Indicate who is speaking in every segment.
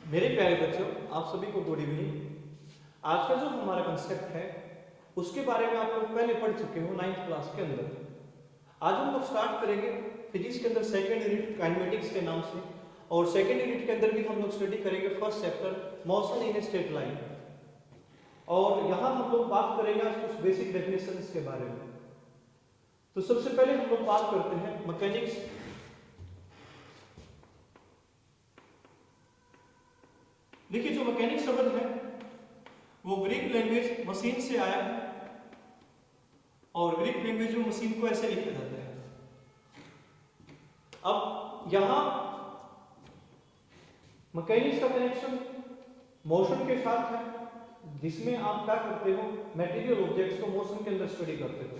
Speaker 1: मेरे प्यारे बच्चों, आप सभी को गुड इवनिंग। आज का जो हमारा कंसेप्ट है उसके बारे में आप लोग पहले पढ़ चुके हो 9th क्लास के अंदर। आज हम लोग स्टार्ट करेंगे फिजिक्स के अंदर सेकेंड यूनिट काइनेमेटिक्स के नाम से, और सेकेंड यूनिट के अंदर भी हम लोग स्टडी करेंगे first chapter motion in a straight line. और यहाँ हम लोग बात करेंगे आज कुछ बेसिक डेफिनेशंस के बारे में। तो सबसे पहले हम लोग बात करते हैं मैकेनिक्स। देखिए, जो मैकेनिक्स शब्द है वो ग्रीक लैंग्वेज मशीन से आया है, और ग्रीक लैंग्वेज में मशीन को ऐसे लिखा जाता है। अब यहां मैकेनिक्स का कनेक्शन मोशन के साथ है, जिसमें आप क्या करते हो, मटेरियल ऑब्जेक्ट्स को मोशन के अंदर स्टडी करते हो।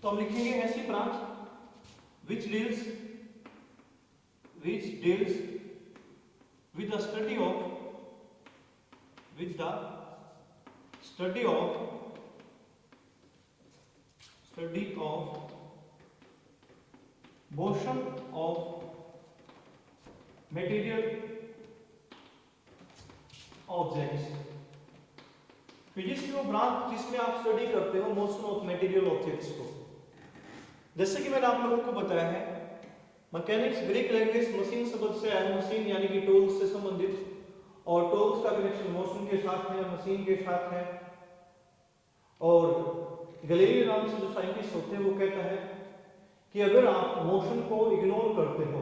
Speaker 1: तो हम लिखेंगे ऐसी branch which deals with the study of motion of material objects। Physics की वो ब्रांच जिसमें आप स्टडी करते हो मोशन ऑफ मटेरियल ऑब्जेक्ट्स को। जैसे कि मैंने आप लोगों को बताया है, मैकेनिक्स ग्रीक लैंग्वेज मशीन शब्द से आया। मशीन यानी कि टूल्स से संबंधित, और टूल्स का कनेक्शन मोशन के साथ है, मशीन के साथ है। और गैलीलियो नाम से जो साइंटिस्ट होते हैं वो कहता है कि अगर आप मोशन को इग्नोर करते हो,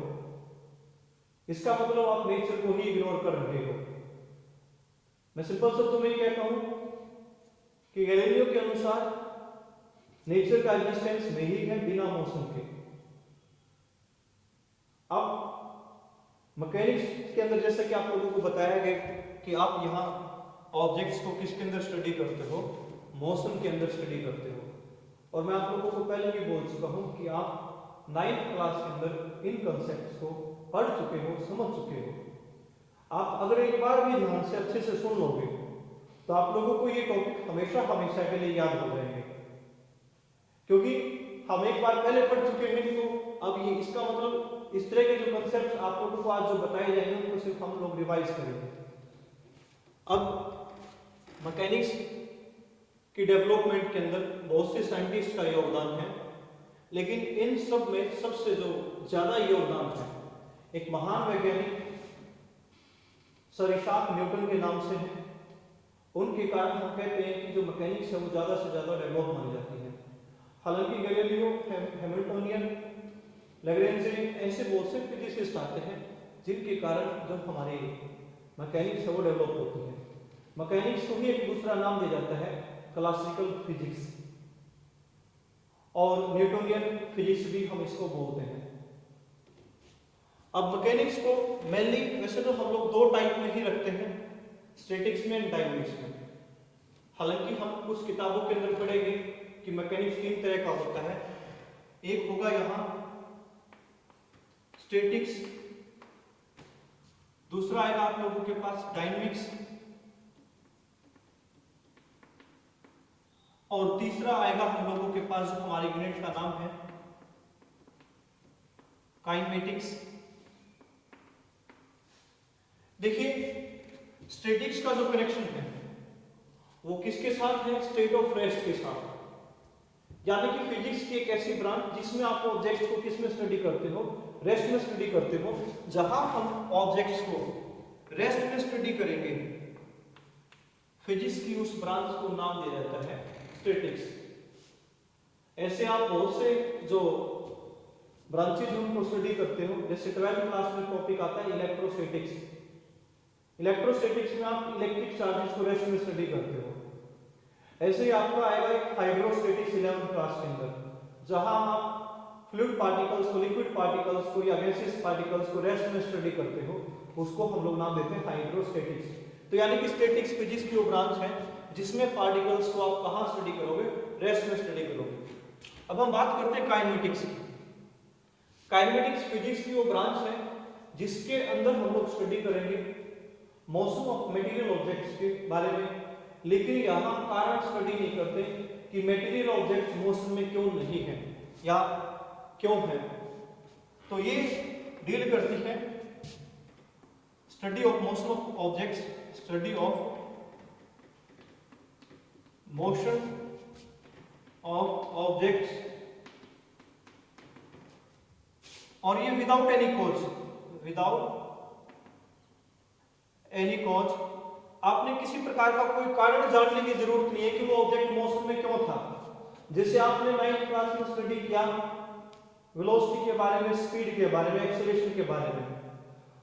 Speaker 1: इसका मतलब आप नेचर को ही इग्नोर कर रहे हो। मैं सिंपल शब्दों में कहता हूं कि गैलीलियो के अनुसार नेचर का एग्जिस्टेंस नहीं है बिना मोशन के। अब मैकेनिक्स के अंदर जैसे कि आप लोगों को बताया गया कि आप यहां ऑब्जेक्ट्स को किसके अंदर स्टडी करते हो, मोशन के अंदर स्टडी करते हो। और मैं आप लोगों को पहले भी बोल चुका हूं कि आप 9th क्लास के अंदर इन कंसेप्ट्स को पढ़ चुके हो, समझ चुके हो। आप अगर एक बार भी ध्यान से अच्छे से सुन लोगे तो आप लोगों को ये टॉपिक हमेशा हमेशा के लिए याद हो जाएंगे, क्योंकि हम एक बार पहले पढ़ चुके हैं। तो अब ये इसका मतलब इस तरह के जो कंसेप्ट आप लोगों को आज जो बताए जाएंगे उनको सिर्फ हम लोग रिवाइज करेंगे। अब मैकेनिक्स की डेवलपमेंट के अंदर बहुत से साइंटिस्ट का योगदान है, लेकिन इन सब में सबसे जो ज्यादा योगदान है एक महान वैज्ञानिक सर इसाक न्यूटन के नाम से है। उनके कारण हम कहते हैं कि जो मैकेनिक्स है वो ज्यादा से ज्यादा डेवलप मानी जाती है। हालांकि गैलीलियो, हैमिल्टोनियन, लैग्रेंज ऐसे बहुत से फिजिसिस्ट आते हैं जिनके कारण जो हमारी मैकेनिक्स है वो डेवलप होती है। मैकेनिक्स को ही एक दूसरा नाम दिया जाता है क्लासिकल फिजिक्स, और न्यूटोनियन फिजिक्स भी हम इसको बोलते हैं। अब मैकेनिक्स को मेनली वैसे तो हम लोग दो टाइप में ही रखते हैं, स्टैटिक्स में एंड डायनेमिक्स में। हालांकि हम कुछ किताबों के अंदर पढ़ेंगे कि मैकेनिक्स तीन तरह का होता है। एक होगा यहां स्टैटिक्स, दूसरा आएगा आप लोगों के पास डायनेमिक्स, और तीसरा आएगा हम लोगों के पास जो हमारे यूनिट का नाम है काइनेमेटिक्स। देखिए, स्टैटिक्स का जो कनेक्शन है वो किसके साथ है, स्टेट ऑफ रेस्ट के साथ। यानी कि फिजिक्स की एक ऐसी ब्रांच जिसमें आप ऑब्जेक्ट्स को किस में स्टडी करते हो, रेस्ट में स्टडी करते हो। जहां हम ऑब्जेक्ट्स को रेस्ट में स्टडी करेंगे, फिजिक्स की उस ब्रांच को नाम दिया जाता है स्टैटिक्स। ऐसे आप बहुत से जो ब्रांचेज उनको स्टडी करते हो, जैसे 12th क्लास में टॉपिक आता है इलेक्ट्रोस्टैटिक्स। इलेक्ट्रोस्टैटिक्स में आप इलेक्ट्रिक चार्जेस को रेस्ट में स्टडी करते हो। ऐसे ही आपका आएगा एक हाइड्रोस्टैटिक्स 11th क्लास के अंदर, जहां आप फ्लूइड पार्टिकल्स को, लिक्विड पार्टिकल्स को या गैसियस पार्टिकल्स को रेस्ट में स्टडी करते हो। उसको हम लोग नाम देते हैं हाइड्रोस्टैटिक्स। तो यानी कि स्टैटिक्स फिजिक्स की वो ब्रांच है जिसमें पार्टिकल्स को आप कहां स्टडी करोगे, रेस्ट में स्टडी करोगे। अब हम बात करते हैं काइनेमेटिक्स की। काइनेमेटिक्स फिजिक्स की वो ब्रांच है जिसके अंदर हम लोग स्टडी करेंगे मोशन ऑफ मटेरियल ऑब्जेक्ट्स के बारे में, लेकिन यहां कारण स्टडी नहीं करते कि मटेरियल ऑब्जेक्ट्स मोशन में क्यों नहीं है या क्यों है। तो ये डील करती है study of motion of objects, study of motion of objects, और ये without any cause, without any cause, आपने किसी प्रकार का कोई कारण जानने की जरूरत नहीं है कि वो ऑब्जेक्ट मोशन में क्यों था। जैसे आपने 9th क्लास में स्टडी किया वेलोसिटी के बारे में, स्पीड के बारे में, एक्सेलरेशन के बारे में,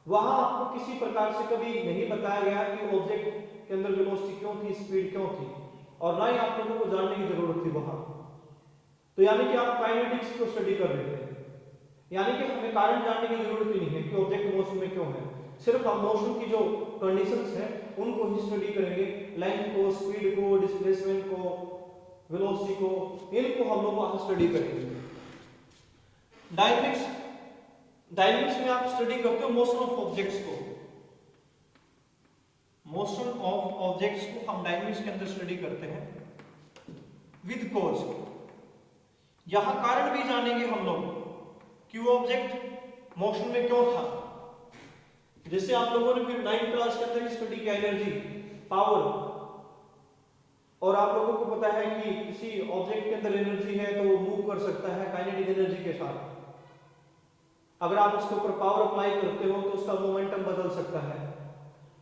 Speaker 1: वहां आपको किसी प्रकार से कभी नहीं बताया गया कि ऑब्जेक्ट के अंदर वेलोसिटी क्यों थी, स्पीड क्यों थी, और ना ही आप लोगों को जानने की जरूरत थी वहां। तो यानी कि आप काइनेटिक्स को स्टडी कर रहे थे, यानी कि हमें कारण जानने की जरूरत ही नहीं है कि ऑब्जेक्ट मोशन में क्यों है, सिर्फ हम मोशन की जो कंडीशंस हैं उनको ही स्टडी करेंगे, लेंथ को, स्पीड को, डिस्प्लेसमेंट को, वेलोसिटी को, इनको हम लोग वहां स्टडी करेंगे। डायनेमिक्स, डायनेमिक्स में आप स्टडी करते हो मोशन ऑफ ऑब्जेक्ट्स को, मोशन ऑफ ऑब्जेक्ट्स को हम डायनेमिक्स के अंदर स्टडी करते हैं विद कॉज। यहां कारण भी जानेंगे हम लोग कि वो ऑब्जेक्ट मोशन में क्यों था। जैसे आप लोगों ने फिर 9th क्लास के अंदर स्टडी किया एनर्जी, पावर, और आप लोगों को पता है कि किसी ऑब्जेक्ट के अंदर एनर्जी है तो वो मूव कर सकता है काइनेटिक एनर्जी के साथ। अगर आप उसके ऊपर पावर अप्लाई करते हो तो उसका मोमेंटम बदल सकता है।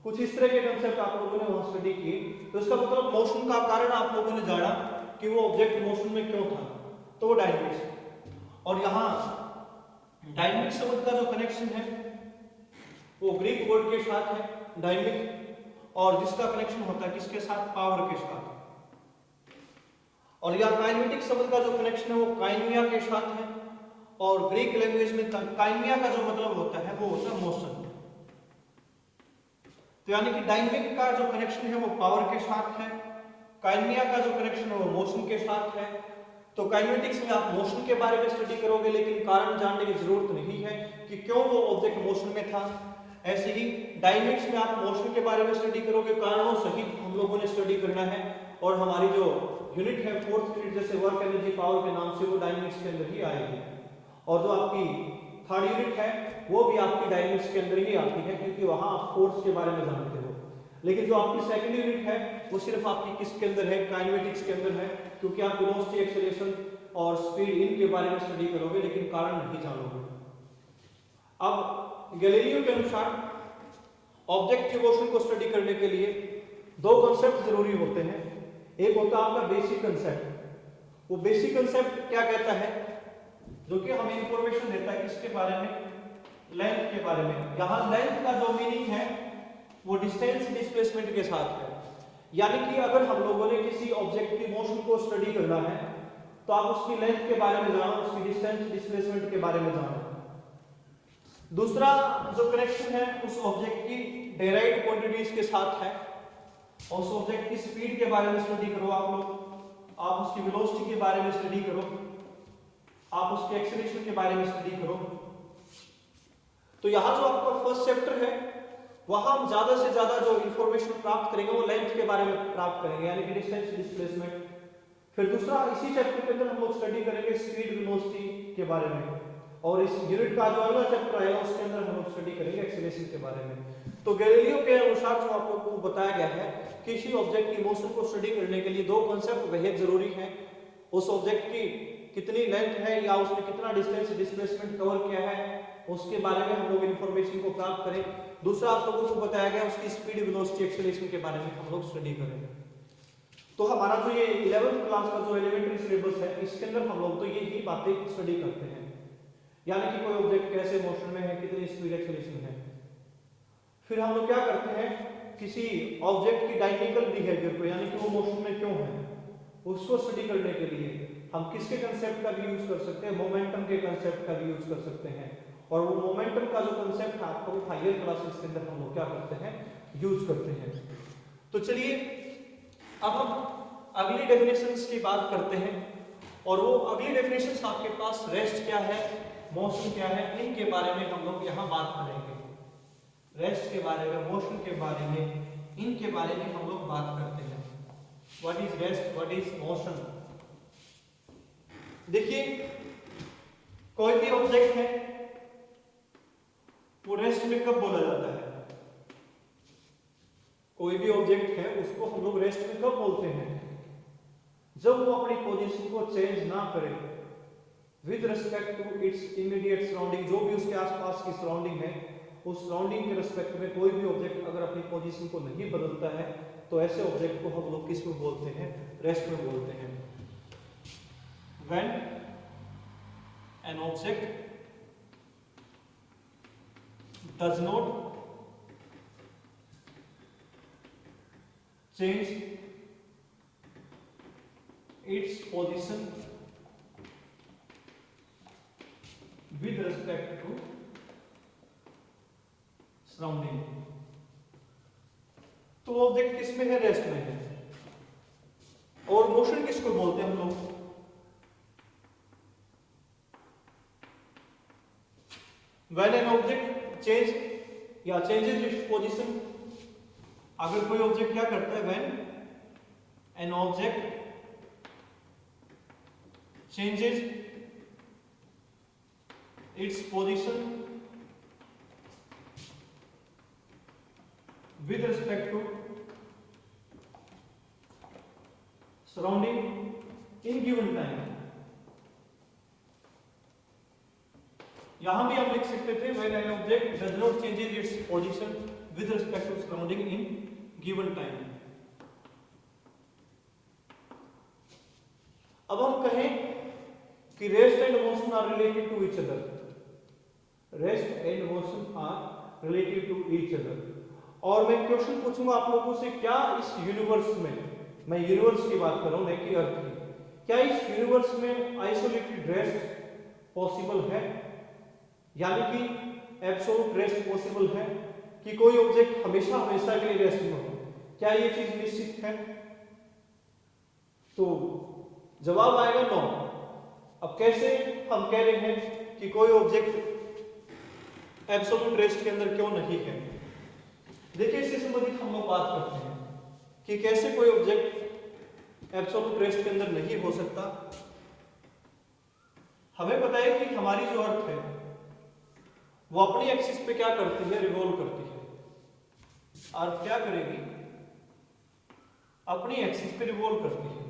Speaker 1: कुछ इस तरह के कंसेप्ट आप लोगों ने वहां स्टडी किए, तो इसका मतलब मोशन का कारण आप लोगों ने जाना कि वो ऑब्जेक्ट मोशन में क्यों था, तो वो डायनेमिक्स। और यहां डायनेमिक शब्द का जो कनेक्शन है वो ग्रीक वर्ड के साथ है डायनेमिक, और जिसका कनेक्शन होता है किसके साथ, पावर के साथ। और यह काइनेटिक शब्द का जो कनेक्शन है वो काइनिया के साथ है, और ग्रीक लैंग्वेज में काइनिया का जो मतलब होता है वो होता है मोशन। तो यानी कि डायनेमिक का जो कनेक्शन है वो पावर के साथ है, काइनिया का जो कनेक्शन है वो मोशन के साथ है। तो काइनेटिक्स में आप मोशन के बारे में स्टडी करोगे, लेकिन कारण जानने की जरूरत नहीं है कि क्यों वो ऑब्जेक्ट मोशन में था। ऐसे ही डायनेमिक्स में आप मोशन के बारे में स्टडी करोगे, कारणों सहित हम लोगों ने स्टडी करना है। और हमारी जो यूनिट है 4th यूनिट, जैसे वर्क एनर्जी पावर के नाम से, वो डायनेमिक्स के अंदर ही आएगी। और जो आपकी 3rd यूनिट है वो भी आपकी डायनेमिक्स के अंदर ही आती है, क्योंकि वहां आप फोर्स के बारे में जानते हो। लेकिन जो आपकी 2nd यूनिट है वो सिर्फ आपकी किसके अंदर है, काइनेटिक्स के अंदर है, क्योंकि आप वेलोसिटी, एक्सेलरेशन और स्पीड इनके बारे में स्टडी करोगे, लेकिन कारण नहीं जानोगे। अब गैलीलियो के अनुसार ऑब्जेक्ट के मोशन को स्टडी करने के लिए 2 कंसेप्ट जरूरी होते हैं। एक होता है आपका बेसिक कंसेप्ट। वो बेसिक कंसेप्ट क्या कहता है, जो कि हमें इंफॉर्मेशन देता है किसके बारे में, लेंथ के बारे में। यहां लेंथ का जो मीनिंग है वो डिस्टेंस डिस्प्लेसमेंट के साथ है। यानी कि अगर हम लोगों ने किसी ऑब्जेक्ट की मोशन को स्टडी करना है तो आप उसकी लेंथ के बारे में जानो, उसकी डिस्टेंस डिस्प्लेसमेंट के बारे में जानो। दूसरा जो कनेक्शन है उस ऑब्जेक्ट की डेराइव्ड क्वांटिटीज के साथ है, और उस ऑब्जेक्ट की स्पीड के बारे में स्टडी करो आप लोग, आप उसकी वेलोसिटी के बारे में स्टडी करो, आप उसके एक्सेलरेशन के बारे में स्टडी करो। तो यहां जो आपका फर्स्ट चैप्टर है वहां हम ज्यादा से ज्यादा जो इंफॉर्मेशन प्राप्त करेंगे वो लेंथ के बारे में प्राप्त करेंगे, यानी कि डिस्टेंस डिस्प्लेसमेंट। फिर दूसरा इसी चैप्टर के अंदर हम लोग स्टडी करेंगे स्पीड वेलोसिटी के बारे में, और इस यूनिट का जो अगला चैप्टर आएगा उसके अंदर हम लोग स्टडी करेंगे एक्सेलरेशन के बारे में। तो गैलीलियो के अनुसार जो आप लोगों को बताया गया है, किसी ऑब्जेक्ट की मोशन को स्टडी करने के लिए 2 कंसेप्ट बेहद जरूरी हैं। उस ऑब्जेक्ट की कितनी लेंथ है या उसने कितना डिस्टेंस डिस्प्लेसमेंट कवर किया है, उसके बारे में हम लोग इंफॉर्मेशन को प्राप्त करें। दूसरा आप लोगों को बताया गया उसकी स्पीड वेलोसिटी एक्सेलरेशन के बारे में हम लोग स्टडी करेंगे। तो हमारा जो ये 11th क्लास का जो एलिमेंट्री सिलेबस है इसके अंदर हम लोग तो यही बातें स्टडी करते हैं, यानी कि कोई ऑब्जेक्ट कैसे मोशन में है, कितनी स्पीड एक्सेलरेशन है। फिर हम लोग क्या करते हैं, किसी ऑब्जेक्ट की डायनेमिकल बिहेवियर को, यानी कि वो मोशन में क्यों है, उसको स्टडी करने के लिए हम किसके कंसेप्ट का भी यूज कर सकते हैं, मोमेंटम के कंसेप्ट का भी यूज कर सकते हैं। और वो मोमेंटम का जो कंसेप्ट है आपको हायर क्लासेस के अंदर हम लोग क्या करते हैं, यूज करते हैं। तो चलिए अब हम अगली डेफिनेशंस की बात करते हैं, और वो अगली डेफिनेशंस आपके पास रेस्ट क्या है, मोशन क्या है, इनके बारे में हम लोग यहाँ बात करेंगे। रेस्ट के बारे में, मोशन के बारे में, इनके बारे में हम लोग बात करते हैं। What is rest, what is motion. देखिए कोई भी ऑब्जेक्ट है वो रेस्ट में कब बोला जाता है, कोई भी ऑब्जेक्ट है उसको हम लोग रेस्ट में कब बोलते हैं? जब वो अपनी पोजीशन को चेंज ना करे with respect to its immediate surrounding, जो भी उसके आसपास की सराउंडिंग है उस सराउंडिंग के रिस्पेक्ट में कोई भी ऑब्जेक्ट अगर अपनी पोजीशन को नहीं बदलता है तो ऐसे ऑब्जेक्ट को हम लोग किस में बोलते हैं? रेस्ट में बोलते हैं। When an object does not change its position with respect to surrounding, तो ऑब्जेक्ट किस में है? रेस्ट में है। और मोशन किसको बोलते हैं हम लोग? व्हेन एन ऑब्जेक्ट चेंज या चेंजेस इट्स पोजीशन, अगर कोई ऑब्जेक्ट क्या करता है? When an object changes its position with respect to surrounding in given time. यहां भी हम लिख सकते थे when an object does not changes its position with respect to surrounding in given time. अब हम कहें कि rest and motion are related to each other, rest and motion are related to each other, और मैं question पूछूंगा आप लोगों से, क्या इस यूनिवर्स में, मैं यूनिवर्स की बात कर रहा हूं न कि अर्थ की, क्या इस यूनिवर्स में आइसोलेटेड रेस्ट पॉसिबल है? यानी कि एब्सोल्यूट रेस्ट पॉसिबल है कि कोई ऑब्जेक्ट हमेशा हमेशा के लिए रेस्ट में हो? क्या ये चीज निश्चित है? तो जवाब आएगा नो। अब कैसे हम कह रहे हैं कि कोई ऑब्जेक्ट एब्सोल्यूट रेस्ट के अंदर क्यों नहीं है? देखिए, इससे संबंधित हम लोग बात करते हैं कि कैसे कोई ऑब्जेक्ट एब्सोल्यूट रेस्ट के अंदर नहीं हो सकता। हमें पता है कि हमारी जो अर्थ है वो अपनी एक्सिस पे क्या करती है? रिवॉल्व करती है। अर्थ क्या करेगी? अपनी एक्सिस पे रिवॉल्व करती है,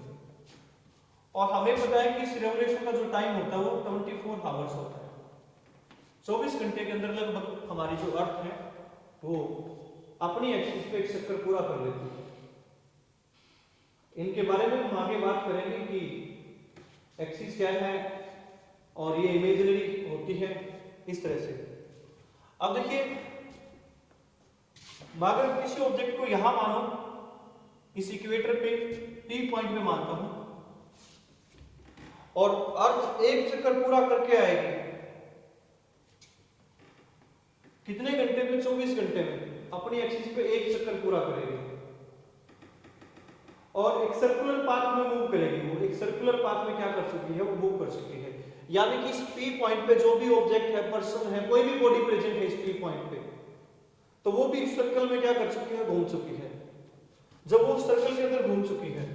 Speaker 1: और हमें पता है कि इस रिवोल्यूशन का जो टाइम होता है वो 24 आवर्स होता है। 24 घंटे के अंदर लगभग हमारी जो अर्थ है वो अपनी एक्सिस पे एक चक्कर पूरा कर लेती है। इनके बारे में हम आगे बात करेंगे कि एक्सिस क्या है और ये इमेजिनरी होती है इस तरह से। अब देखिए, मैं अगर किसी ऑब्जेक्ट को यहां मानो, इस इक्वेटर पे P पॉइंट पे मानता हूं, और अर्थ एक चक्कर पूरा करके आएगी कितने घंटे में? 24 घंटे में अपनी एक्सिस पे एक चक्कर पूरा करेगी और एक सर्कुलर पाथ में मूव करेगी। वो एक सर्कुलर पाथ में क्या कर सकती है? वो मूव कर सकती है। यानी कि इस P पॉइंट पे जो भी ऑब्जेक्ट है, पर्सन है, कोई भी बॉडी प्रेजेंट है इस P पॉइंट पे, तो वो भी इस सर्कल में क्या कर चुकी है? घूम चुकी है। जब वो उस सर्कल के अंदर घूम चुकी है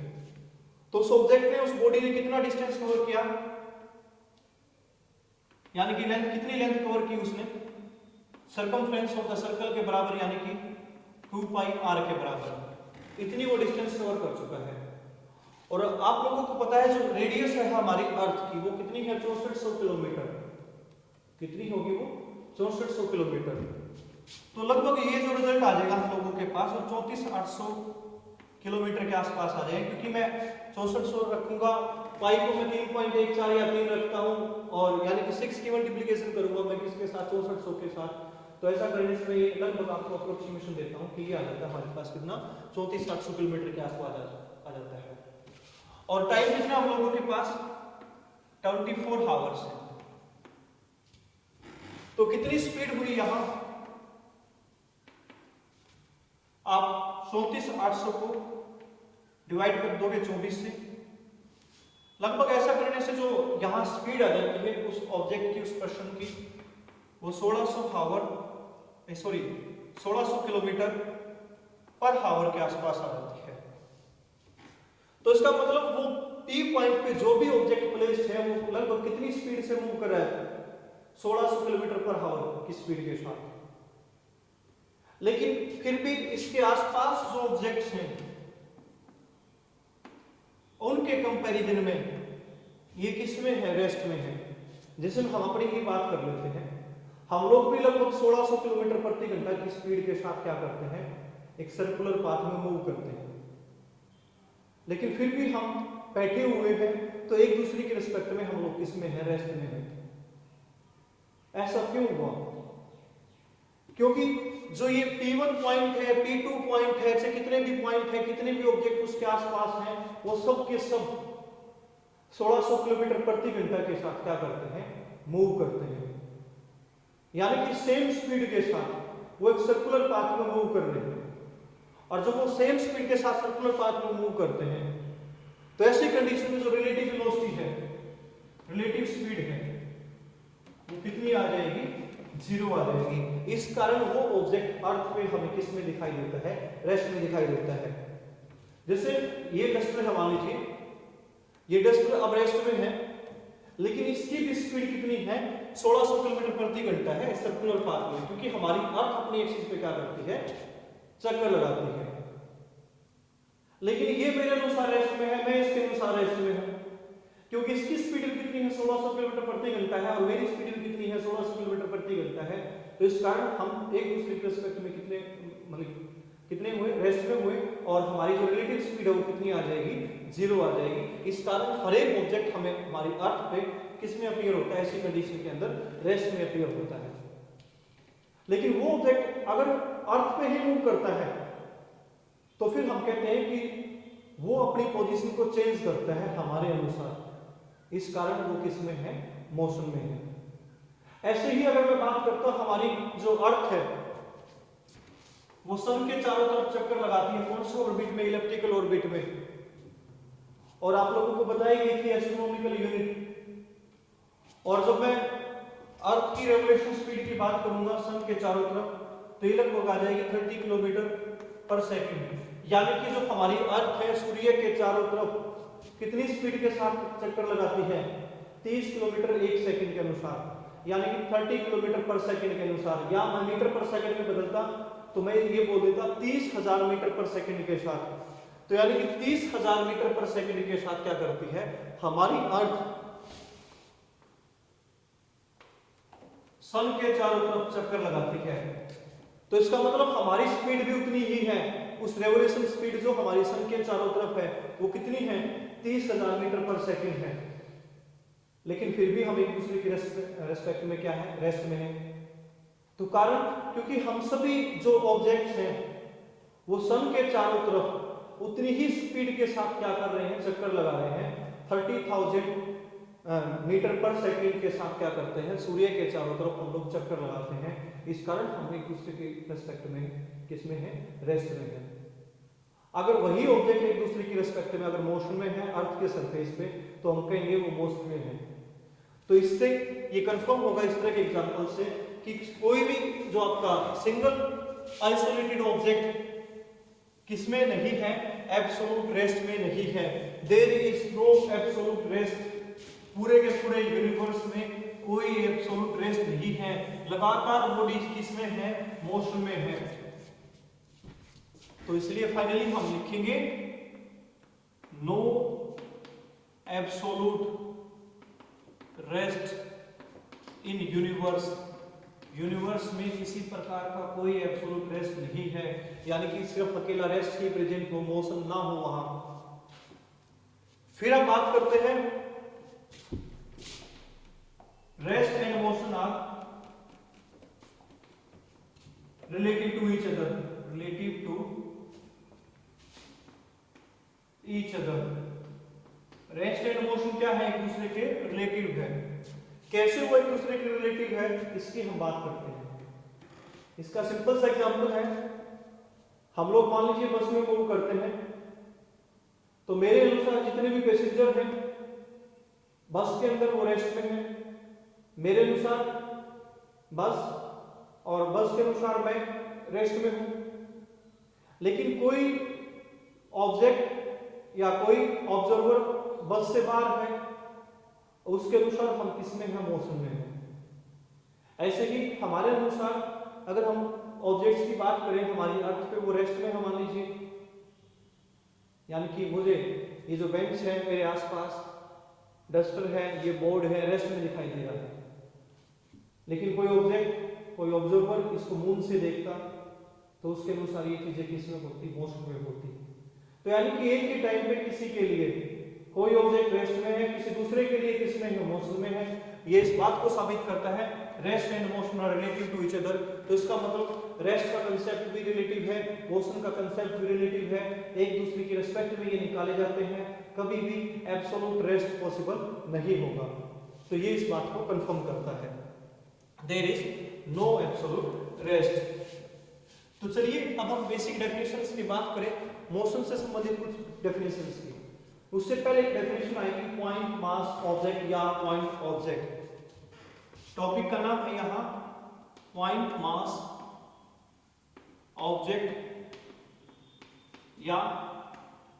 Speaker 1: तो उस ऑब्जेक्ट ने, उस बॉडी ने कितना डिस्टेंस कवर किया? यानी कि लेंथ, कितनी लेंथ कवर की उसने? सर्कमफ्रेंस ऑफ द सर्कल के बराबर, यानी कि 2 पाई r के बराबर, इतनी वो डिस्टेंस कवर कर चुका है। और आप लोगों को पता है जो रेडियस है हमारी अर्थ की वो कितनी है? 6400 किलोमीटर। कितनी होगी वो? 6400 किलोमीटर। तो लगभग ये जो रिजल्ट आ जाएगा हम लोगों के पास वो 34800 किलोमीटर के आसपास आ जाएगा, क्योंकि मैं 6400 रखूंगा, पाई को मैं 3.14 या 3 रखता हूं, और यानी कि 6 की मल्टीप्लिकेशन करूंगा मैं किसके साथ? 6400 के साथ। तो ऐसा करने से मैं ये लगभग आपको अप्रोक्सीमेशन देता हूं कि ये आ जाता है हमारे पास कितना? 34800 किलोमीटर के आसपास आ जाता है। और टाइम कितना हम लोगों के पास? 24 आवर्स है। तो कितनी स्पीड हुई यहां? आप 34800 को डिवाइड कर दोगे 24 से, लगभग ऐसा करने से जो यहां स्पीड आ जाती है उस ऑब्जेक्ट की, उस पर्सन की, वो 1600 किलोमीटर पर आवर के आसपास आ जाती है। तो इसका मतलब वो P पॉइंट पे जो भी ऑब्जेक्ट प्लेस्ड है वो लगभग कितनी स्पीड से मूव कर रहा है? 1600 किलोमीटर पर आवर की स्पीड के साथ। लेकिन फिर भी इसके आसपास जो ऑब्जेक्ट्स हैं उनके कंपैरिजन में ये किस में है, रेस्ट में है। जैसे हम अपनी ही बात कर लेते हैं, हम लोग भी लगभग 1600 किलोमीटर प्रति घंटा की स्पीड के साथ क्या करते हैं, एक सर्कुलर पाथ में मूव करते हैं, लेकिन फिर भी हम बैठे हुए हैं तो एक दूसरे के रिस्पेक्ट में हम लोग किसमें है, रेस्ट में है। ऐसा क्यों हुआ? क्योंकि जो ये P1 पॉइंट है, P2 पॉइंट है, ऐसे कितने भी पॉइंट है, कितने भी ऑब्जेक्ट उसके आसपास हैं, वो सब के सब 1600 किलोमीटर प्रति घंटा के साथ क्या करते हैं, मूव करते हैं। यानी कि सेम स्पीड के साथ वो एक सर्कुलर पाथ में मूव कर रहे हैं। और जब वो सेम स्पीड के साथ सर्कुलर पाथ में मूव करते हैं तो ऐसी कंडीशन में जो रिलेटिव वेलोसिटी है, रिलेटिव स्पीड है, वो कितनी आ जाएगी, 0 आ जाएगी। इस कारण वो ऑब्जेक्ट अर्थ पे हमें किस में दिखाई देता है, रेस्ट में दिखाई देता है। जैसे ये डस्टर है, मान लीजिए ये डस्टर अब रेस्ट में है, लेकिन इसकी भी स्पीड कितनी है, 1600 किलोमीटर प्रति घंटा है सर्कुलर पाथ में, क्योंकि हमारी अर्थ अपनी एक्सिस पे क्या करती है, चक्कर लगाती है। लेकिन ये मेरे अनुसार रेस्ट में है, मैं इसके अनुसार रेस्ट में हूं, क्योंकि इसकी स्पीड कितनी है, 1600 किलोमीटर प्रति घंटा है, और मेरी स्पीड कितनी है, 1600 किलोमीटर प्रति घंटा है। तो इस कारण हम एक दूसरे के रिस्पेक्ट में कितने मतलब कितने हुए, रेस्ट में हुए, और हमारी जो रिलेटिव स्पीड है वो कितनी आ जाएगी, 0 आ जाएगी। इस कारण हर एक ऑब्जेक्ट हमें हमारी अर्थ पे किस में अपीयर होता है, ऐसी कंडीशन के अंदर रेस्ट में अपीयर होता है। लेकिन वो ऑब्जेक्ट अगर अर्थ पे ही मूव करता है तो फिर हम कहते हैं कि वो अपनी पोजीशन को चेंज करता है हमारे अनुसार, इस कारण वो किस में है, मोशन में है। ऐसे ही अगर मैं बात करता हूं, हमारी जो अर्थ है वो सन के चारों तरफ चक्कर लगाती है, कौन से ऑर्बिट में, इलिप्टिकल ऑर्बिट में, और आप लोगों को बताई गई थी एस्ट्रोनॉमिकल यूनिट। और जब मैं अर्थ की रेवोल्यूशन स्पीड की बात करूंगा सन के चारों तरफ, तो ये लगभग आ जाएगी 30 किलोमीटर पर सेकंड। यानी कि जो हमारी अर्थ है सूर्य के चारों तरफ कितनी स्पीड के साथ चक्कर लगाती है, 30 किलोमीटर एक सेकंड के अनुसार, यानी कि 30 किलोमीटर पर सेकंड के अनुसार। या मैं मीटर पर सेकंड में बदलता तो मैं ये बोल देता 30,000 मीटर पर सेकंड के साथ। तो यानी कि 30,000 मीटर पर सेकंड के साथ क्या करती है हमारी अर्थ, सन के चारों तरफ चक्कर लगाती है। तो इसका मतलब हमारी स्पीड भी उतनी ही है, उस रेवोल्यूशन स्पीड जो हमारी सन के चारों तरफ है वो कितनी है, 30,000 मीटर पर सेकंड है। लेकिन फिर भी हम एक दूसरे के रेस्पेक्ट में क्या है, रेस्ट में है। तो कारण क्योंकि हम सभी जो ऑब्जेक्ट्स हैं वो सन के चारों तरफ उतनी ही स्पीड के साथ क्या कर रहे हैं, चक्कर लगा रहे हैं। 30,000 मीटर पर सेकंड के साथ क्या करते हैं, सूर्य के चारों तरफ हम लोग चक्कर लगाते हैं। इस कारण हम एक दूसरे के रेस्पेक्ट में किसमें है, रेस्ट में है। अगर वही ऑब्जेक्ट एक दूसरे की रेस्पेक्ट में अगर मोशन में है अर्थ के सरफेस पे, तो हम कहेंगे वो मोशन में है। तो इससे ये कंफर्म होगा इस तरह के एग्जांपल से कि कोई भी जो आपका सिंगल आइसोलेटेड ऑब्जेक्ट किसमें नहीं है, एब्सोल्यूट रेस्ट में नहीं है। There is no absolute rest, पूरे के पूरे यूनिवर्स में कोई एब्सोल्यूट रेस्ट नहीं है। लगातार बॉडीज किसमें है, मोशन में है। तो इसलिए फाइनली हम लिखेंगे no absolute rest in universe. Universe में किसी प्रकार का कोई एब्सोल्यूट रेस्ट नहीं है, यानी कि सिर्फ अकेला रेस्ट ही प्रेजेंट हो, मोशन ना हो वहां। फिर हम बात करते हैं rest and motion are relative to each other, relative to each other. Rest and motion क्या है, एक दूसरे के रिलेटिव है। कैसे वो एक दूसरे के रिलेटिव है, इसकी हम बात करते हैं। इसका सिंपल सा एग्जांपल है, हम लोग मान लीजिए बस में मूव करते हैं, तो मेरे अनुसार जितने भी पैसेंजर हैं बस के अंदर वो रेस्ट में है, मेरे अनुसार बस और बस के अनुसार मैं रेस्ट में हूं। लेकिन कोई ऑब्जेक्ट या कोई ऑब्जर्वर बस से बाहर है, उसके अनुसार हम किसमें हैं, मोशन में हैं। ऐसे ही हमारे अनुसार अगर हम ऑब्जेक्ट्स की बात करें हमारी अर्थ पे, वो रेस्ट में है मान लीजिए, यानी कि मुझे ये जो बेंच है मेरे आसपास, डस्टर है, ये बोर्ड है, रेस्ट में दिखाई दे रहा है। लेकिन कोई ऑब्जेक्ट, कोई ऑब्जर्वर इसको मून से देखता तो उसके अनुसार ये चीजें किस में होती, मोशन में होती। तो यानी कि एक ही टाइम पे किसी के लिए कोई ऑब्जेक्ट रेस्ट में है, किसी दूसरे के लिए किस में है, मोशन में है। ये इस बात को साबित करता है rest and motion are relative to each other. तो इसका मतलब रेस्ट का कंसेप्ट भी रिलेटिव है, मोशन का कंसेप्ट भी रिलेटिव है, एक दूसरे की रिस्पेक्ट में ये निकाले जाते हैं, कभी भी एब्सोल्यूट रेस्ट पॉसिबल नहीं होगा। तो ये इस बात को कंफर्म करता है, there is no absolute rest. तो चलिए अब हम बेसिक डेफिनेशंस की बात करें, मोशन से संबंधित कुछ डेफिनेशंस की। उससे पहले एक डेफिनेशन आएगी पॉइंट मास ऑब्जेक्ट या पॉइंट ऑब्जेक्ट। टॉपिक का नाम है यहां पॉइंट मास ऑब्जेक्ट, या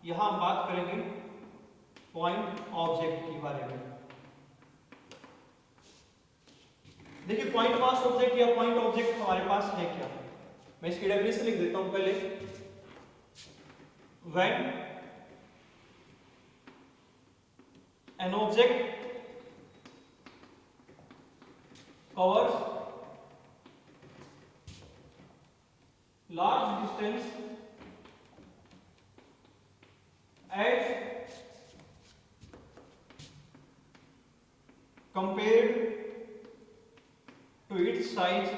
Speaker 1: यहां हम बात करेंगे पॉइंट ऑब्जेक्ट के बारे में। देखिए पॉइंट मास ऑब्जेक्ट या पॉइंट ऑब्जेक्ट हमारे पास है क्या, मैं इसकी डेफिनेशन लिख देता हूं पहले। When an object covers large distance as compared to its size,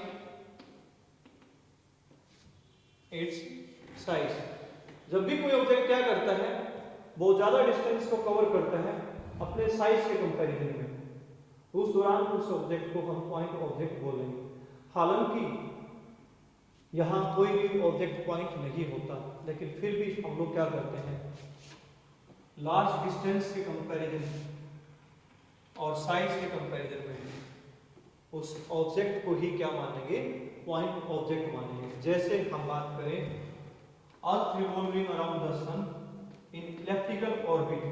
Speaker 1: जब भी कोई ऑब्जेक्ट क्या करता है, बहुत ज्यादा डिस्टेंस को कवर करता है अपने साइज के कंपैरिजन में, तो उस दौरान उस ऑब्जेक्ट को हम पॉइंट ऑब्जेक्ट बोलेंगे। हालांकि यहां कोई भी ऑब्जेक्ट पॉइंट नहीं होता, लेकिन फिर भी हम लोग क्या करते हैं, लार्ज डिस्टेंस के कंपैरिजन और साइज के कंपैरिजन में उस ऑब्जेक्ट को ही क्या मानेंगे, पॉइंट ऑब्जेक्ट मानेंगे। जैसे हम बात करें Earth revolving around the sun in elliptical orbit,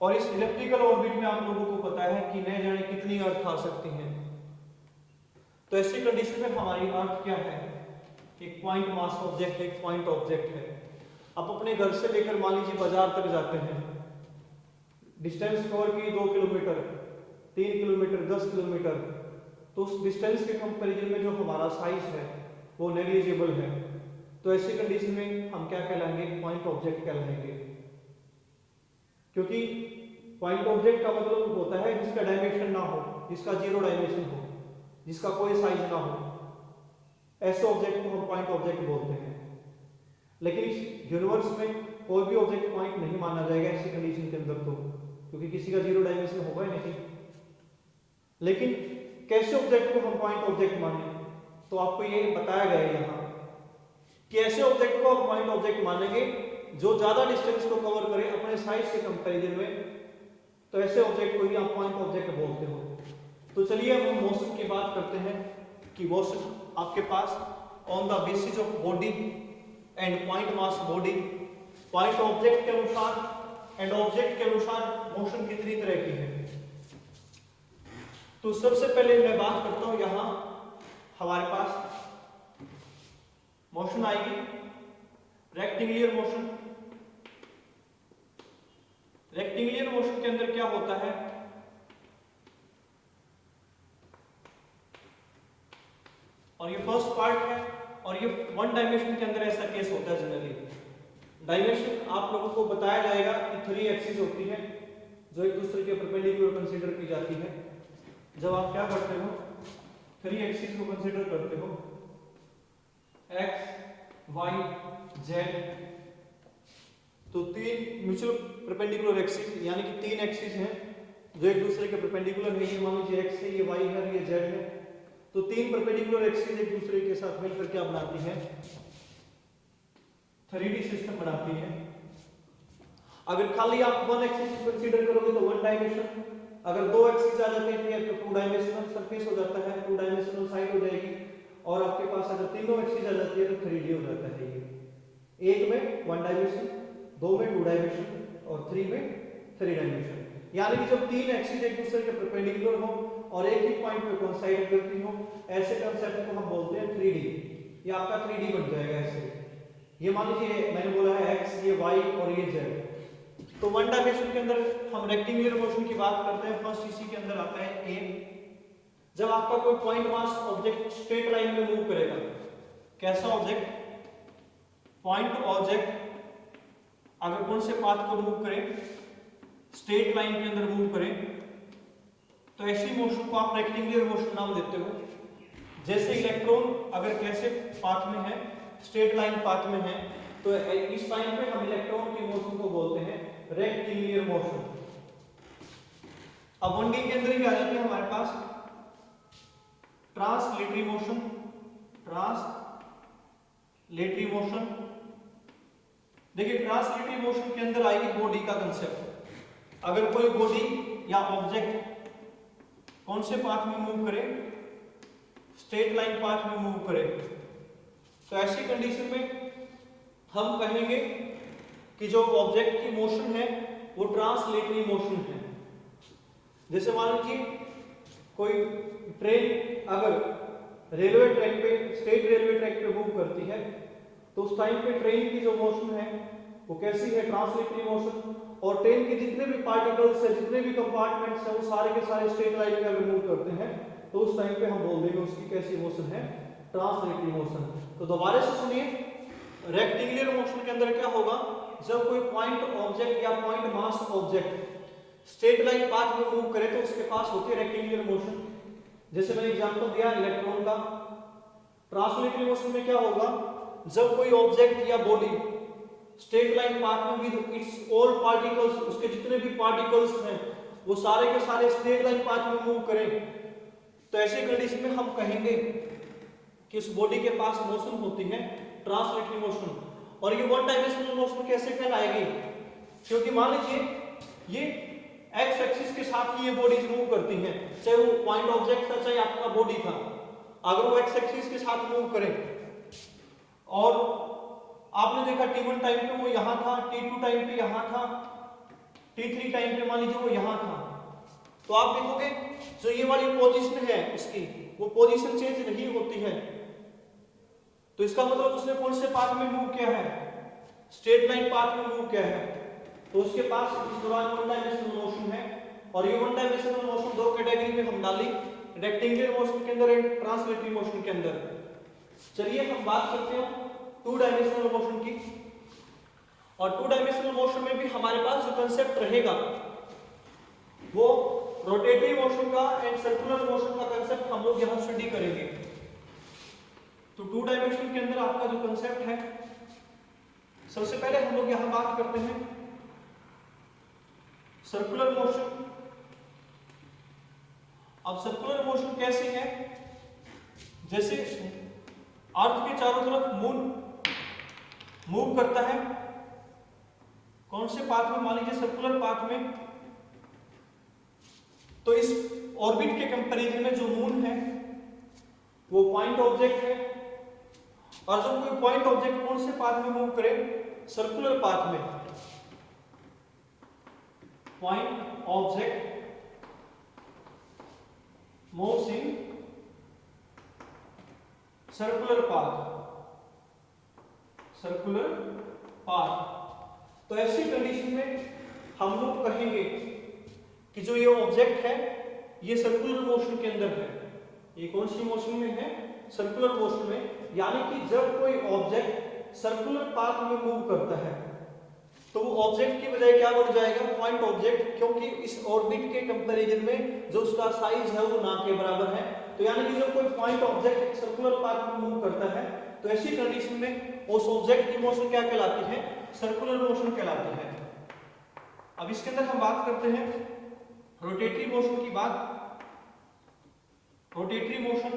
Speaker 1: और इस इलिप्टिकल ऑर्बिट में आप लोगों को पता है कि न जाने कितनी अर्थ आ सकती हैं। तो ऐसी कंडीशन में हमारी अर्थ क्या है, एक पॉइंट मास ऑब्जेक्ट, एक पॉइंट ऑब्जेक्ट है। आप अपने घर से लेकर मान लीजिए बाजार तक जाते हैं, डिस्टेंस कवर की 2 किलोमीटर, 3 किलोमीटर, 10 किलोमीटर, तो उस डिस्टेंस के कंपैरिजन में जो हमारा साइज है वो नेग्लिजिबल है। तो ऐसी कंडीशन में हम क्या कहलाएंगे, पॉइंट ऑब्जेक्ट कहलाएंगे। क्योंकि पॉइंट ऑब्जेक्ट का मतलब होता है जिसका डायमेंशन ना हो, जिसका जीरो डायमेंशन हो, जिसका कोई साइज ना हो, ऐसे ऑब्जेक्ट को हम पॉइंट ऑब्जेक्ट बोलते हैं। लेकिन इस यूनिवर्स में कोई भी ऑब्जेक्ट पॉइंट नहीं माना जाएगा ऐसी कंडीशन के अंदर, तो क्योंकि किसी का जीरो डायमेंशन होगा ही नहीं। लेकिन कैसे ऑब्जेक्ट को हम पॉइंट ऑब्जेक्ट माने, तो आपको ये बताया गया है यहाँ कि ऐसे ऑब्जेक्ट को हम पॉइंट ऑब्जेक्ट मानेंगे जो ज्यादा डिस्टेंस को कवर करे अपने साइज के कंपैरिजन में, तो ऐसे ऑब्जेक्ट को ही आप पॉइंट ऑब्जेक्ट बोलते हो। तो चलिए अब हम मोशन की बात करते हैं कि मोशन आपके pass on the basis of body and point mass body, point object के अनुसार एंड ऑब्जेक्ट के अनुसार मोशन कितनी तरह की है। तो सबसे पहले मैं बात करता हूं, यहां हमारे पास मोशन आएगी रेक्टेंगुलर मोशन। रेक्टेंगुलर मोशन के अंदर क्या होता है, और ये फर्स्ट पार्ट है, और ये वन डायमेंशन के अंदर ऐसा केस होता है जनरली। डायमेंशन आप लोगों को बताया जाएगा कि 3 एक्सिस होती है जो एक दूसरे के परपेंडिकुलर कंसीडर की जाती है। जब आप क्या करते हो, 3 एक्सिस को कंसीडर करते हो, एक्स वाई जेड, तो 3 म्यूचुअल परपेंडिकुलर एक्सिस यानी कि 3 एक्सिस हैं जो एक दूसरे के परपेंडिकुलर है। ये मान लीजिए एक्स है, ये वाई है, ये जेड है। तो 3 परपेंडिकुलर एक्सिस एक दूसरे के साथ मिलकर क्या बनाती है, 3D सिस्टम बनाती है। अगर खाली आप 1 एक्सिस को कंसीडर करोगे तो 1 डायमेंशन, अगर 2 एक्सिस आ जाते हैं तो 2 डायमेंशनल सरफेस हो जाता है, 2 डायमेंशनल साइड हो जाएगी। और आपके पास अगर तीनों एक्सिस आ जाती है तो 3D हो जाता है। ये एक में 1 डायमेंशन, 2 में 2 डायमेंशन और 3 में 3 डायमेंशन। यानी कि जब 3 एक्सिस एक दूसरे के परपेंडिकुलर हो और एक ही पॉइंट पे कोइंसाइड करती हो, ऐसे कंसेप्ट को हम बोलते हैं 3D। ये आपका 3D बन जाएगा ऐसे। ये मान लीजिए मैंने बोला है x, ये y और ये z। तो वन डायमेंशन के अंदर हम रेक्टेंगुलर मोशन की बात करते हैं। फर्स्ट इसी के अंदर आता है a। जब आपका कोई point mass object straight line में मूव करेगा, कैसा ऑब्जेक्ट, पॉइंट ऑब्जेक्ट अगर कौन से पाथ को मूव करें, स्ट्रेट लाइन के अंदर मूव करें, तो ऐसी मोशन को आप रेक्टेंगुलर मोशन नाम देते हो। जैसे इलेक्ट्रॉन अगर कैसे पाथ में है, स्ट्रेट लाइन पाथ में है, तो इस टाइम पे हम इलेक्ट्रॉन की मोशन को बोलते हैं रेक्टेंगुलर मोशन। अब 1D के अंदर ही आ जाते हैं हमारे पास ट्रांसलेटरी मोशन। ट्रांसलेटरी मोशन, देखिए ट्रांसलेटरी मोशन के अंदर आएगी बॉडी का कंसेप्ट। अगर कोई बॉडी या ऑब्जेक्ट कौन से पाथ में मूव करे, स्ट्रेट लाइन पाथ में मूव करे, तो ऐसी कंडीशन में हम कहेंगे कि जो ऑब्जेक्ट की मोशन है वो ट्रांसलेटरी मोशन है। जैसे मान लीजिए कोई ट्रेन अगर रेलवे ट्रैक पे, स्टेट रेलवे ट्रैक पे मूव करती है, तो उस टाइम पे ट्रेन की जो मोशन है वो कैसी है, ट्रांसलेटरी मोशन। और ट्रेन के जितने भी पार्टिकल्स है, जितने भी कंपार्टमेंट्स है, वो सारे के सारे स्ट्रेट लाइन में अगर मूव करते हैं, तो उस टाइम पे हम बोल देंगे उसकी कैसी मोशन है, ट्रांसलेटरी मोशन। तो दोबारा से सुनिए, रेक्टेंगुलर मोशन के अंदर क्या होगा, जब कोई पॉइंट ऑब्जेक्ट या point mass object straight line path में मूव करे तो उसके पास होती है रेक्टेंगुलर मोशन। जैसे मैंने एग्जांपल दिया इलेक्ट्रॉन का। ट्रांसलेटरी मोशन में क्या होगा, जब कोई ऑब्जेक्ट या बॉडी स्ट्रेट लाइन पाथ में विद इट्स ऑल पार्टिकल्स, उसके जितने भी पार्टिकल्स हैं वो सारे के सारे स्ट्रेट लाइन पाथ में मूव करें, तो ऐसे कंडीशन में हम कहेंगे कि उस बॉडी के पास मोशन होती है ट्रांसलेटरी मोशन। और ये वन डायमेंशनल मोशन कैसे कहलाएगी, क्योंकि मान लीजिए ये एक्स एक्सिस के साथ ही ये बॉडीज मूव करती हैं, चाहे वो पॉइंट ऑब्जेक्ट था चाहे आपका बॉडी था। अगर वो एक्स एक्सिस के साथ मूव करे और आपने देखा T1 टाइम पे वो यहां था, T2 टाइम पे यहां था, T3 टाइम पे मान लीजिए वो यहां था, तो आप देखोगे जो ये वाली पोजीशन है उसकी, वो पोजीशन चेंज नहीं होती है। तो इसका मतलब उसने कौन से पाथ में मूव किया है, स्ट्रेट लाइन पाथ में मूव किया है। तो उसके पास इस दौरान वन डायमेंशनल मोशन है। और ये वन डायमेंशनल मोशन दो कैटेगरी में हम डाली, रेक्टेंगुलर मोशन के अंदर एंड ट्रांसलेटरी मोशन के अंदर। चलिए हम बात करते हैं टू डायमेंशनल मोशन की। और टू डायमेंशनल मोशन में भी हमारे पास जो कंसेप्ट रहेगा वो रोटेटरी मोशन का एंड सर्कुलर मोशन का कंसेप्ट हम लोग यहां स्टडी करेंगे। तो टू डायमेंशन के अंदर आपका जो कंसेप्ट है, सबसे पहले हम लोग यहां बात करते हैं सर्कुलर मोशन। अब सर्कुलर मोशन कैसी है, जैसे अर्थ के चारों तरफ मून मूव करता है, कौन से पाथ में, मान लीजिए सर्कुलर पाथ में, तो इस ऑर्बिट के कंपैरिजन में जो मून है वो पॉइंट ऑब्जेक्ट है। और जब कोई पॉइंट ऑब्जेक्ट कौन से पाथ में मूव करे, सर्कुलर पाथ में, point object moves in circular path, circular path. तो ऐसी कंडीशन में हम लोग कहेंगे कि जो ये ऑब्जेक्ट है ये सर्कुलर मोशन के अंदर है। ये कौन सी मोशन में है, सर्कुलर मोशन में। यानी कि जब कोई ऑब्जेक्ट सर्कुलर पाथ में मूव करता है तो वो ऑब्जेक्ट की बजाय क्या बन जाएगा, पॉइंट ऑब्जेक्ट, क्योंकि इस ऑर्बिट के कंपैरिजन में जो उसका साइज है वो ना के बराबर है। तो यानी कि जब कोई पॉइंट ऑब्जेक्ट सर्कुलर पाथ में मूव करता है तो ऐसी कंडीशन में उस ऑब्जेक्ट की मोशन क्या कहलाती है, सर्कुलर मोशन कहलाती है। अब इसके अंदर हम बात करते हैं रोटेटरी मोशन की बात। रोटेटरी मोशन,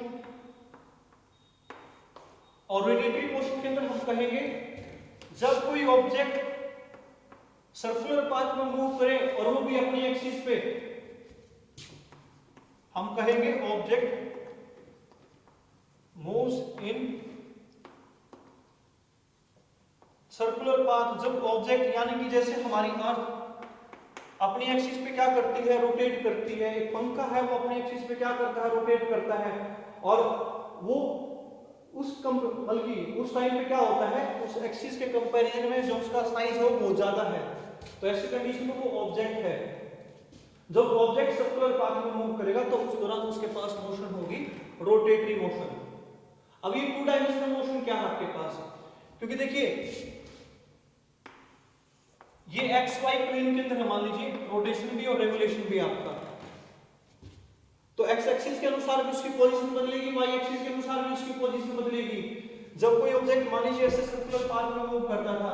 Speaker 1: और रोटेटरी मोशन के अंदर हम कहेंगे जब कोई ऑब्जेक्ट सर्कुलर पाथ में मूव करे और वो भी अपनी एक्सिस पे, हम कहेंगे object moves in circular path. जब ऑब्जेक्ट, यानी कि जैसे हमारी अर्थ अपनी एक्सिस पे क्या करती है, रोटेट करती है। एक पंखा है वो अपनी एक्सिस पे क्या करता है, रोटेट करता है। और वो बल्कि उस टाइम पे क्या होता है, उस एक्सिस के कंपैरिजन में जो उसका साइज है वो बहुत ज्यादा है। तो ऐसी कंडीशन में वो ऑब्जेक्ट है। जब ऑब्जेक्ट सर्कुलर पाथ में मूव करेगा तो उस दौरान उसके पास मोशन होगी रोटेटरी मोशन। अब ये 2 डायमेंशनल मोशन क्या है आपके पास, क्योंकि देखिए ये एक्स वाई प्लेन के अंदर मान लीजिए रोटेशन भी और रेवोल्यूशन भी आपका, तो एक्स एक्सिस के अनुसार भी उसकी पोजीशन बदलेगी, वाई एक्सिस के अनुसार भी उसकी पोजीशन बदलेगी। जब कोई ऑब्जेक्ट मान लीजिए ऐसे सर्कुलर पाथ में मूव करता था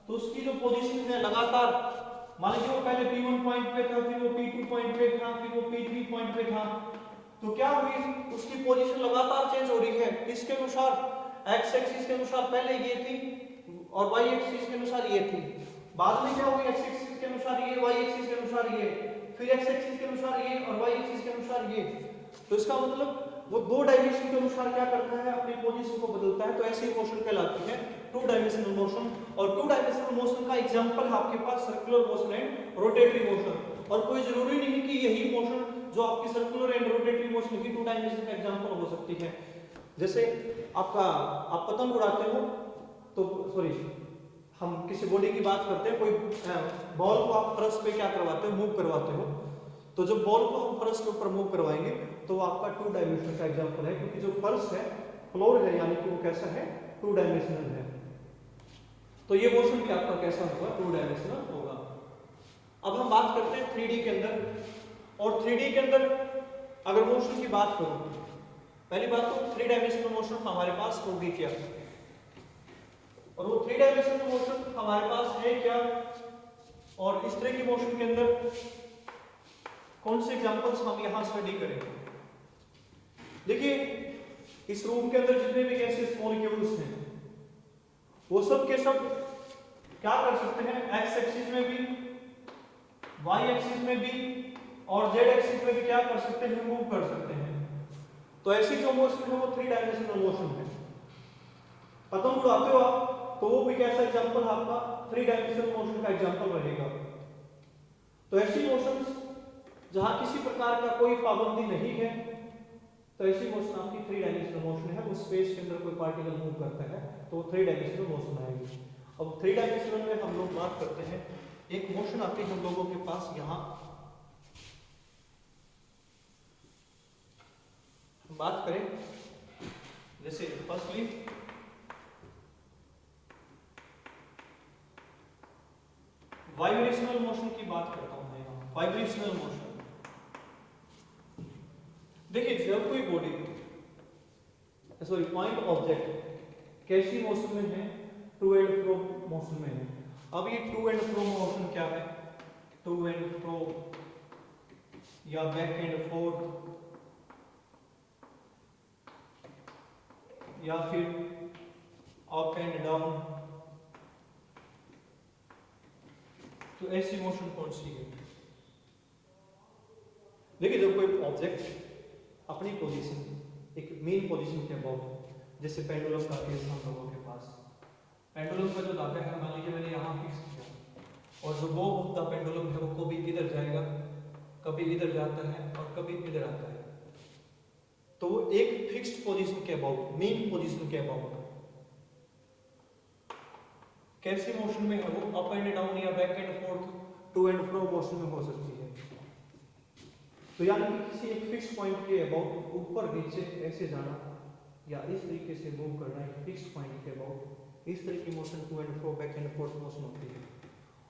Speaker 1: तो उसकी जो पोजीशन है लगातार, मान लीजिए वो पहले P1 पॉइंट पे था, फिर वो P2 पॉइंट पे था, फिर वो P3 पॉइंट पे था, तो क्या हुई, उसकी पोजीशन लगातार चेंज हो रही है। किसके अनुसार, एक्स एक्सिस के अनुसार पहले ये थी और वाई एक्सिस के अनुसार ये थी। बाद में क्या हुई, एक्स एक्सिस के अनुसार ये, वाई एक्सिस के अनुसार ये, फिर एक्स एक्सिस के अनुसार ये और वाई एक्सिस के अनुसार ये। तो इसका मतलब वो 2 डायमेंशन के अनुसार क्या करता है, अपनी पोजीशन को बदलता है। तो ऐसी मोशन कहलाती है 2 डायमेंशनल मोशन। और 2 डायमेंशनल मोशन का एग्जांपल है आपके पास circular motion and rotatory motion. और कोई जरूरी नहीं कि यही मोशन जो आपकी सर्कुलर एंड रोटेटरी मोशन की 2 डायमेंशन का एग्जांपल हो सकती है। जैसे आप पतंग उड़ाते हो तो सॉरी हम किसी बॉडी की बात करते हैं, कोई बॉल को आप फर्श पे क्या करवाते हो, मूव करवाते हो। तो जब बॉल को हम फर्श के ऊपर मूव करवाएंगे तो वो आपका 2 डायमेंशन का एग्जांपल है, क्योंकि जो फर्श है, फ्लोर है, यानी कि वो कैसा है, 2 डायमेंशनल है। तो ये मोशन भी आपका कैसा होगा, 2 डायमेंशनल होगा। अब हम बात करते हैं 3D के अंदर। और 3D के अंदर अगर मोशन की बात करूं, पहली बात तो 3 डायमेंशनल मोशन हमारे पास होगी क्या, और वो 3 डायमेंशनल मोशन हमारे पास है क्या, और इस तरह की मोशन के अंदर कौन से एग्जांपल्स हम यहां स्टडी करेंगे। देखिए इस रूम के अंदर जितने भी गैसेस मॉलिक्यूल्स हैं वो सब के सब क्या कर सकते हैं, एक्स एक्सिस में भी, वाई एक्सिस में भी और जेड एक्सिस में भी क्या कर सकते हैं, मूव कर सकते हैं। तो ऐसी जो मोशन है वो 3 डायमेंशनल मोशन है। पतंग उड़ाते हो आप तो वो भी कैसा एग्जांपल आपका 3 डायमेंशनल मोशन का एग्जांपल रहेगा। तो ऐसी मोशंस जहां किसी प्रकार का कोई पाबंदी नहीं है, तो ऐसी मोशन आपकी 3 डायमेंशनल मोशन है। वो स्पेस के अंदर कोई पार्टिकल मूव करता है तो वो 3 डायमेंशनल मोशन आएगी। अब 3 डायमेंशनल में हम लोग बात करते हैं, एक मोशन आती है हम लोगों के पास यहां, बात करें जैसे फर्स्टली वाइब्रेशनल मोशन की बात करता हूं मैं यहां। वाइब्रेशनल मोशन, देखिए जब कोई बॉडी सॉरी पॉइंट ऑब्जेक्ट कैसी मोशन में है, टू एंड फ्रो मोशन में है। अब ये टू एंड फ्रो मोशन क्या है, टू एंड फ्रो या बैक एंड फोर्थ या फिर अप एंड डाउन, तो ऐसी मोशन कौन सी है। देखिए जब कोई ऑब्जेक्ट अपनी पोजीशन, एक मेन पोजीशन के अबाउट, जैसे पेंडुलम का केस हम लोगों के पास, पेंडुलम का जो धागा है मान लीजिए मैंने यहाँ फिक्स किया, और जो बो ऑफ द पेंडुलम है वो कभी इधर जाएगा, कभी इधर जाता है और कभी इधर आता है। तो वो एक फिक्स्ड पोजीशन के अबाउट, मेन पोजीशन के अबाउट कैसी मोशन में है, वो अप एंड डाउन या back and forth, to and fro motion में हो सकती है। तो यानी कि किसी एक फिक्स पॉइंट के अबाउट ऊपर नीचे ऐसे जाना या इस तरीके से मूव करना, एक फिक्स पॉइंट के अबाउट इस तरह की motion to and fro, back and forth motion होती है।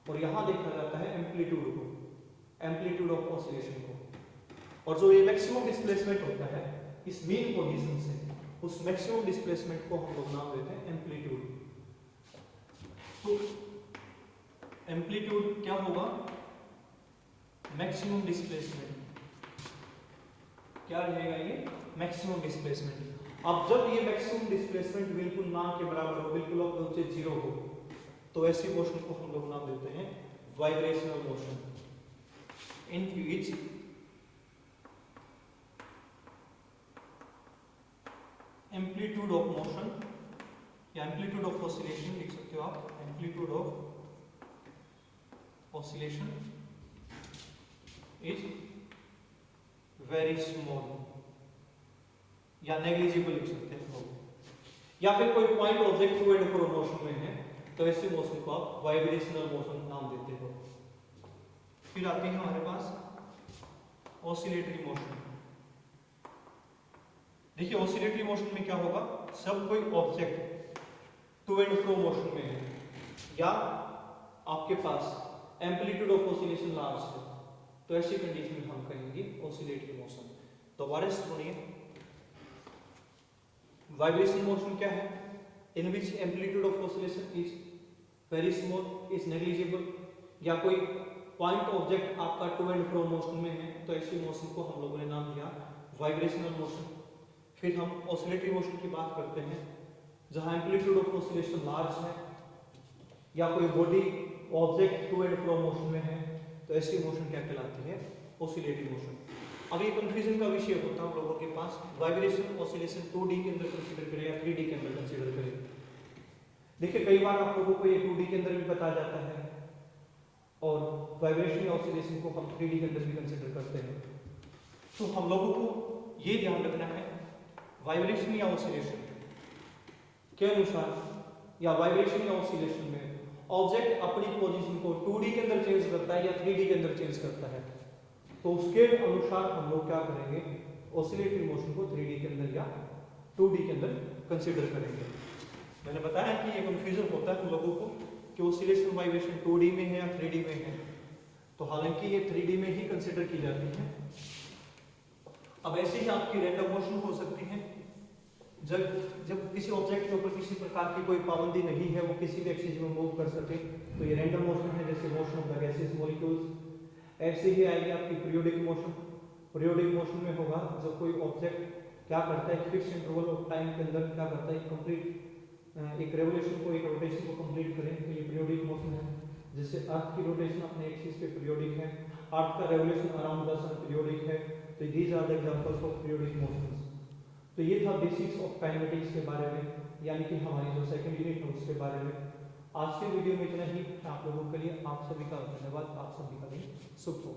Speaker 1: और यहाँ देखा जाता है एम्पलीट्यूड को, एम्पलीट्यूड ऑफ ऑसिलेशन को। और जो ये मैक्सिमम डिस्प्लेसमेंट होता है इस मेन पोजीशन से, उस मैक्सिमम डिस्प्लेसमेंट को हम लोग नाम देते हैं एम्पलीट्यूड। तो एम्पलीट्यूड क्या होगा, मैक्सिमम डिस्प्लेसमेंट, क्या रहेगा ये, मैक्सिमम डिस्प्लेसमेंट। अब जब ये मैक्सिमम डिस्प्लेसमेंट बिल्कुल ना के बराबर हो, बिल्कुल अपोजिट जीरो हो, तो ऐसी मोशन को हम लोग नाम देते हैं vibrational motion, in which amplitude of motion या एम्पलीट्यूड ऑफ ऑसिलेशन लिख सकते हो आप, amplitude of oscillation is very small या नेग्लिजिबल लिख सकते हैं हम लोग। या फिर कोई point object to and fro motion में है तो ऐसे मोशन को आप वाइब्रेशनल मोशन नाम देते हो। फिर आते हैं हमारे पास ऑसिलेटरी मोशन। देखिए ऑसिलेटरी मोशन में क्या होगा, सब कोई object to and fro motion में है या आपके पास एम्पलीट्यूड ऑफ ऑसिलेशन लार्ज है तो ऐसी कंडीशन में हम कहेंगे ऑसिलेटरी मोशन। दोबारा सुनिए, वाइब्रेशन मोशन क्या है, in which amplitude of oscillation is very small, is negligible, या कोई पॉइंट ऑब्जेक्ट आपका टू एंड फ्रो मोशन में है तो ऐसी मोशन को हम लोगों ने नाम दिया वाइब्रेशनल मोशन। फिर हम ऑसिलेटरी मोशन की बात करते हैं जहां एम्पलीट्यूड ऑफ ऑसिलेशन लार्ज है या कोई body object to and fro motion में है तो ऐसी मोशन क्या कहलाती है, ऑसिलेटरी मोशन। अब ये कंफ्यूजन का विषय होता है हम लोगों के पास, वाइब्रेशन ऑसिलेशन 2D के अंदर कंसीडर करें या 3D के अंदर कंसीडर करें। देखिए कई बार आप लोगों को ये 2D के अंदर भी बताया जाता है और वाइब्रेशन या ऑसिलेशन को हम 3D के अंदर भी कंसीडर करते हैं। तो हम लोगों को ये ध्यान रखना है वाइब्रेशन या ऑसिलेशन के अनुसार या वाइब्रेशन या ऑसिलेशन में ऑब्जेक्ट अपनी पोजीशन को 2D के अंदर चेंज करता है या 3D के अंदर चेंज करता है तो उसके अनुसार हम लोग क्या करेंगे, ऑसिलेटरी मोशन को 3D के अंदर या 2D के अंदर कंसीडर करेंगे। मैंने बताया कि ये कंफ्यूजन होता है हम लोगों को कि ऑसिलेशन वाइब्रेशन 2D में है या 3D में है, तो हालांकि ये 3D में ही कंसीडर की जाती है। अब ऐसे ही आपकी रैंडम मोशन हो सकती है जब किसी ऑब्जेक्ट के ऊपर किसी प्रकार की कोई पाबंदी नहीं है, वो किसी भी एक्सिस में मूव कर सके तो ये रैंडम मोशन है, जैसे motion of the gases molecules. ऐसे ही आएगी आपकी पीरियोडिक मोशन। पीरियोडिक मोशन में होगा जब कोई ऑब्जेक्ट क्या करता है, फिक्स इंटरवल ऑफ टाइम के अंदर क्या करता है, कंप्लीट एक रेवोल्यूशन को, एक रोटेशन को कंप्लीट करें तो ये पीरियोडिक मोशन है। जैसे अर्थ की रोटेशन अपने एक्सिस पे पीरियोडिक है, अर्थ का revolution around the sun periodic है, तो these are the examples of periodic motions. तो ये था बेसिक्स ऑफ काइनेटिक्स के बारे में, यानी कि हमारी जो सेकंड यूनिट है उसके बारे में। आज के वीडियो में इतना ही। आप लोगों के लिए आप सभी का धन्यवाद, आप सभी का दिन शुभ हो।